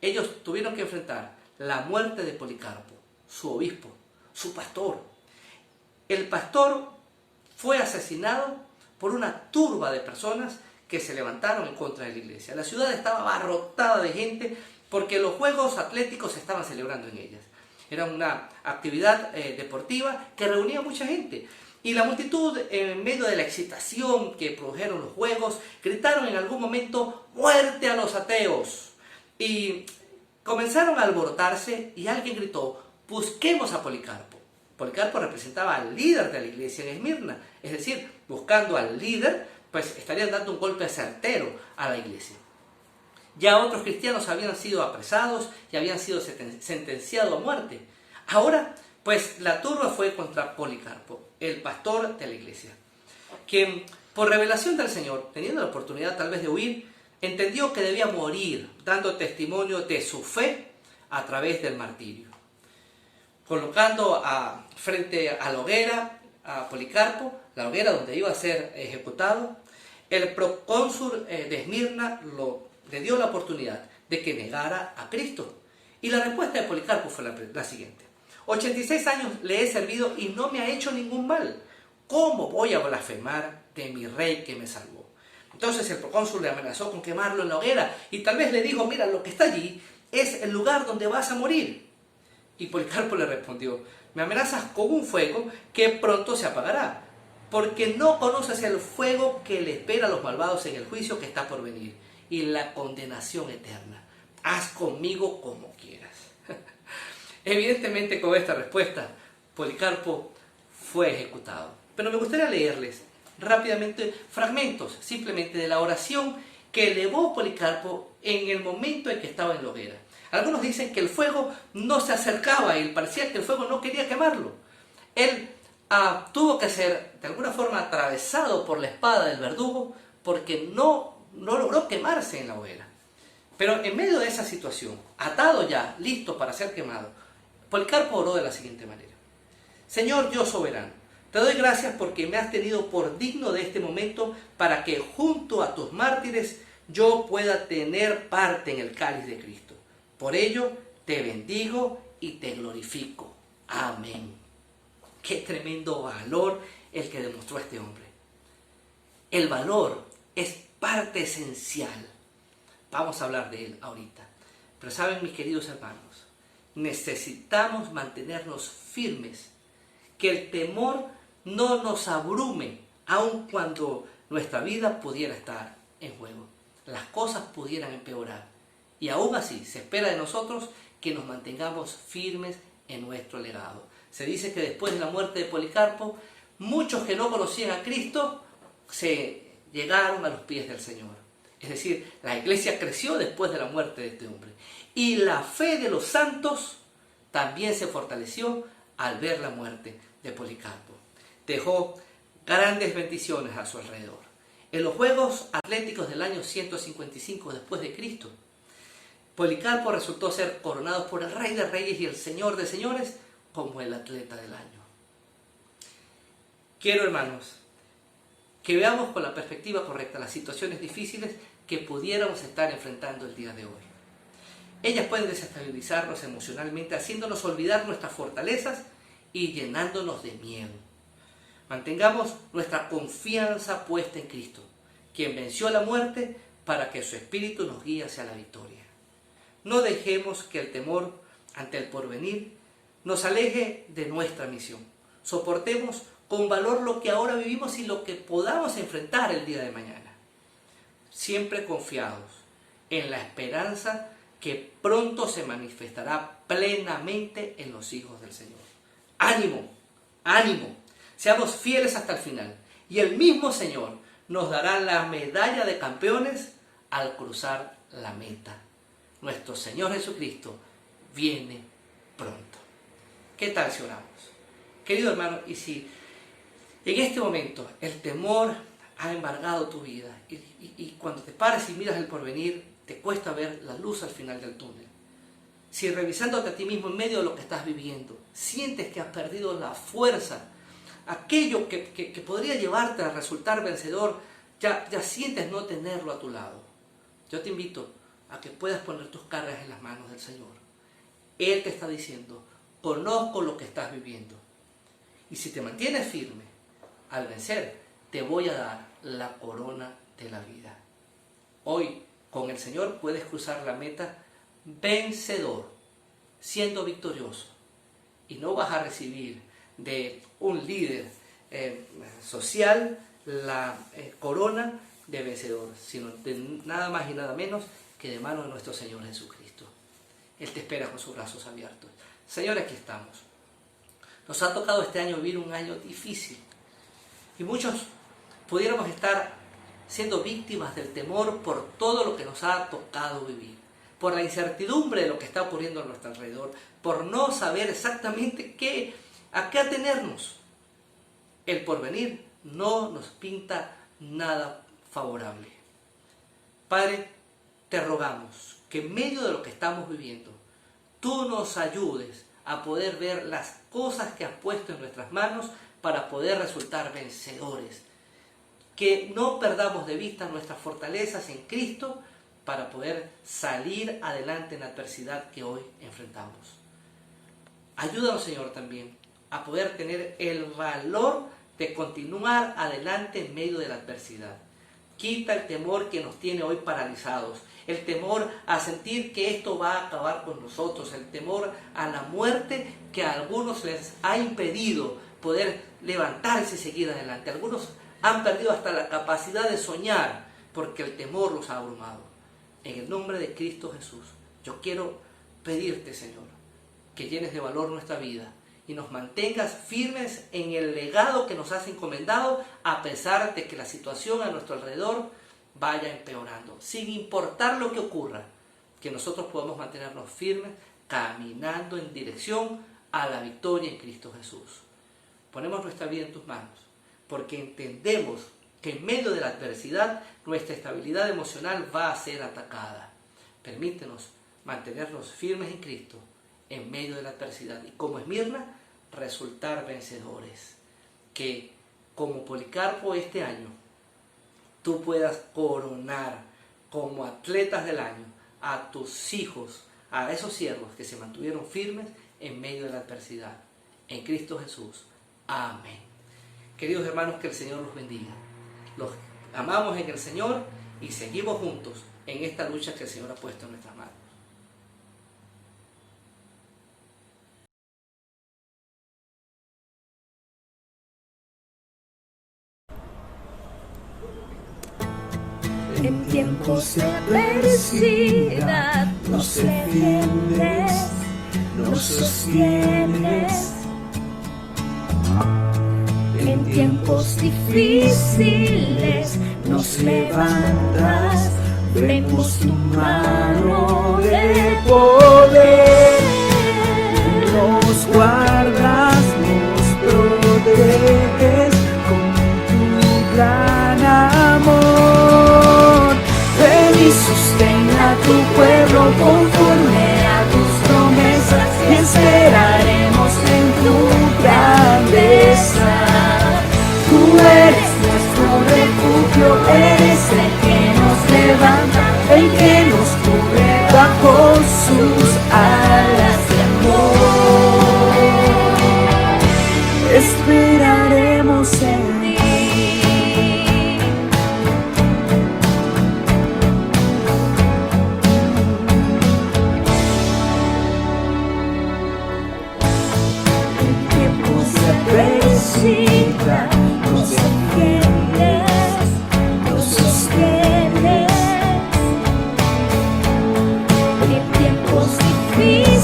Ellos tuvieron que enfrentar la muerte de Policarpo, su obispo, su pastor. El pastor fue asesinado por una turba de personas que se levantaron en contra de la iglesia. La ciudad estaba abarrotada de gente porque los Juegos Atléticos se estaban celebrando en ellas. Era una actividad deportiva que reunía a mucha gente. Y la multitud, en medio de la excitación que produjeron los Juegos, gritaron en algún momento: ¡muerte a los ateos! Y comenzaron a alborotarse y alguien gritó: busquemos a Policarpo. Policarpo representaba al líder de la iglesia en Esmirna, es decir, buscando al líder, pues estarían dando un golpe certero a la iglesia. Ya otros cristianos habían sido apresados y habían sido sentenciados a muerte. Ahora, pues la turba fue contra Policarpo, el pastor de la iglesia, quien, por revelación del Señor, teniendo la oportunidad tal vez de huir, entendió que debía morir, dando testimonio de su fe a través del martirio. Colocando frente a la hoguera a Policarpo, la hoguera donde iba a ser ejecutado, el procónsul de Esmirna le dio la oportunidad de que negara a Cristo. Y la respuesta de Policarpo fue la siguiente: 86 años le he servido y no me ha hecho ningún mal. ¿Cómo voy a blasfemar de mi rey que me salvó? Entonces el procónsul le amenazó con quemarlo en la hoguera y tal vez le dijo: mira, lo que está allí es el lugar donde vas a morir. Y Policarpo le respondió: me amenazas con un fuego que pronto se apagará, porque no conoces el fuego que le espera a los malvados en el juicio que está por venir y la condenación eterna. Haz conmigo como quieras. Evidentemente, con esta respuesta, Policarpo fue ejecutado. Pero me gustaría leerles rápidamente fragmentos simplemente de la oración que elevó Policarpo en el momento en que estaba en la hoguera. Algunos dicen que el fuego no se acercaba a él, parecía que el fuego no quería quemarlo. Él tuvo que ser de alguna forma atravesado por la espada del verdugo porque no logró quemarse en la hoguera. Pero en medio de esa situación, atado ya, listo para ser quemado, Policarpo oró de la siguiente manera: Señor Dios soberano, te doy gracias porque me has tenido por digno de este momento para que junto a tus mártires yo pueda tener parte en el cáliz de Cristo. Por ello te bendigo y te glorifico. Amén. Qué tremendo valor el que demostró este hombre. El valor es parte esencial. Vamos a hablar de él ahorita. Pero saben, mis queridos hermanos, necesitamos mantenernos firmes, que el temor no nos abrume, aun cuando nuestra vida pudiera estar en juego. Las cosas pudieran empeorar. Y aún así se espera de nosotros que nos mantengamos firmes en nuestro legado. Se dice que después de la muerte de Policarpo, muchos que no conocían a Cristo se llegaron a los pies del Señor. Es decir, la iglesia creció después de la muerte de este hombre. Y la fe de los santos también se fortaleció al ver la muerte de Policarpo. Dejó grandes bendiciones a su alrededor. En los Juegos Atléticos del año 155 después de Cristo, Policarpo resultó ser coronado por el Rey de Reyes y el Señor de Señores como el atleta del año. Quiero, hermanos, que veamos con la perspectiva correcta las situaciones difíciles que pudiéramos estar enfrentando el día de hoy. Ellas pueden desestabilizarnos emocionalmente, haciéndonos olvidar nuestras fortalezas y llenándonos de miedo. Mantengamos nuestra confianza puesta en Cristo, quien venció la muerte para que su Espíritu nos guíe hacia la victoria. No dejemos que el temor ante el porvenir nos aleje de nuestra misión. Soportemos con valor lo que ahora vivimos y lo que podamos enfrentar el día de mañana. Siempre confiados en la esperanza que pronto se manifestará plenamente en los hijos del Señor. ¡Ánimo! ¡Ánimo! Seamos fieles hasta el final. Y el mismo Señor nos dará la medalla de campeones al cruzar la meta. Nuestro Señor Jesucristo viene pronto. ¿Qué tal si oramos? Querido hermano, y si en este momento el temor ha embargado tu vida y cuando te paras y miras el porvenir, te cuesta ver la luz al final del túnel. Si revisándote a ti mismo en medio de lo que estás viviendo, sientes que has perdido la fuerza, aquello que podría llevarte a resultar vencedor, ya sientes no tenerlo a tu lado. Yo te invito a que puedas poner tus cargas en las manos del Señor. Él te está diciendo: conozco lo que estás viviendo. Y si te mantienes firme, al vencer, te voy a dar la corona de la vida. Hoy con el Señor puedes cruzar la meta vencedor, siendo victorioso. Y no vas a recibir de un líder social la corona de vencedor, sino de nada más y nada menos que de manos de nuestro Señor Jesucristo. Él te espera con sus brazos abiertos. Señor, aquí estamos. Nos ha tocado este año vivir un año difícil. Y muchos pudiéramos estar siendo víctimas del temor por todo lo que nos ha tocado vivir. Por la incertidumbre de lo que está ocurriendo a nuestro alrededor. Por no saber exactamente a qué atenernos. El porvenir no nos pinta nada favorable. Padre, te rogamos que en medio de lo que estamos viviendo, tú nos ayudes a poder ver las cosas que has puesto en nuestras manos para poder resultar vencedores. Que no perdamos de vista nuestras fortalezas en Cristo para poder salir adelante en la adversidad que hoy enfrentamos. Ayúdanos, Señor, también a poder tener el valor de continuar adelante en medio de la adversidad. Quita el temor que nos tiene hoy paralizados, el temor a sentir que esto va a acabar con nosotros, el temor a la muerte que a algunos les ha impedido poder levantarse y seguir adelante. Algunos han perdido hasta la capacidad de soñar porque el temor los ha abrumado. En el nombre de Cristo Jesús, yo quiero pedirte, Señor, que llenes de valor nuestra vida y nos mantengas firmes en el legado que nos has encomendado, a pesar de que la situación a nuestro alrededor vaya empeorando. Sin importar lo que ocurra, que nosotros podamos mantenernos firmes, caminando en dirección a la victoria en Cristo Jesús. Ponemos nuestra vida en tus manos, porque entendemos que en medio de la adversidad, nuestra estabilidad emocional va a ser atacada. Permítenos mantenernos firmes en Cristo, en medio de la adversidad, y como Esmirna, resultar vencedores. Que como Policarpo este año, tú puedas coronar como atletas del año a tus hijos, a esos siervos que se mantuvieron firmes en medio de la adversidad. En Cristo Jesús. Amén. Queridos hermanos, que el Señor los bendiga. Los amamos en el Señor y seguimos juntos en esta lucha que el Señor ha puesto en nuestras manos. En tiempos de adversidad nos defiendes, nos sostienes. En tiempos difíciles nos levantas, vemos tu mano de poder. Nos guardas, nos proteges con tu gran amor. Ven y sostén a tu pueblo conforme a tus promesas, y esperaremos en tu grandeza. Tú eres nuestro refugio, eres el que nos levanta, el que nos cubre bajo sus alas de amor. Esperaremos en ti. En tiempos de adversidad nos defiendes, nos sostienes. En tiempos difíciles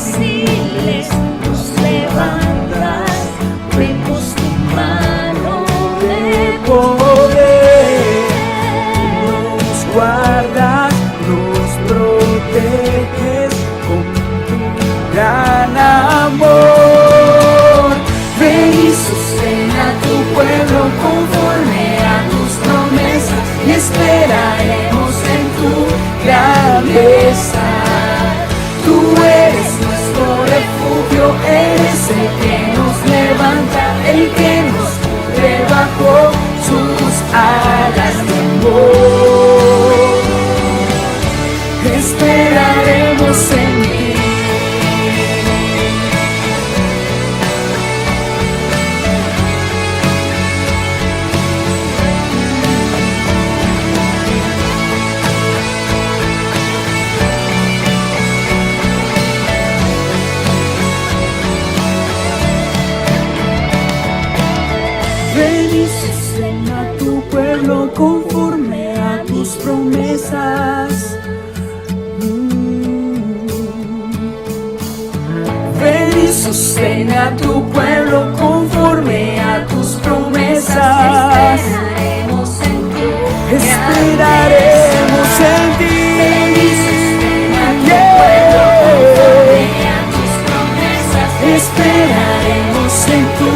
sostén a tu pueblo conforme a tus promesas. Esperaremos en tu Esperaremos en ti. Esperaremos en tu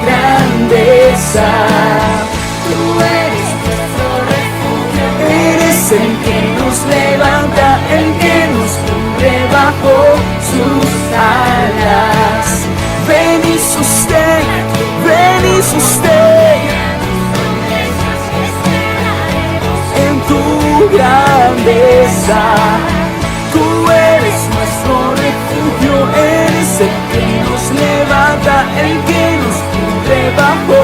grandeza. Tú eres nuestro refugio. Eres el que nos levanta, el que nos cubre bajo sus alas. Ven y sostén, ven y sostén en tu grandeza. Tú eres nuestro refugio, eres el que nos levanta, el que nos cubre bajo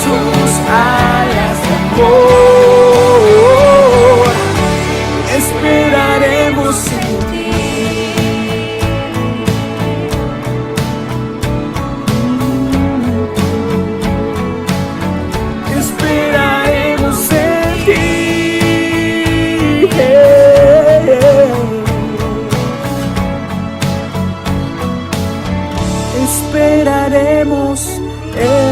sus alas de amor. Esperaremos en ti. Esperaremos en ti. Esperaremos en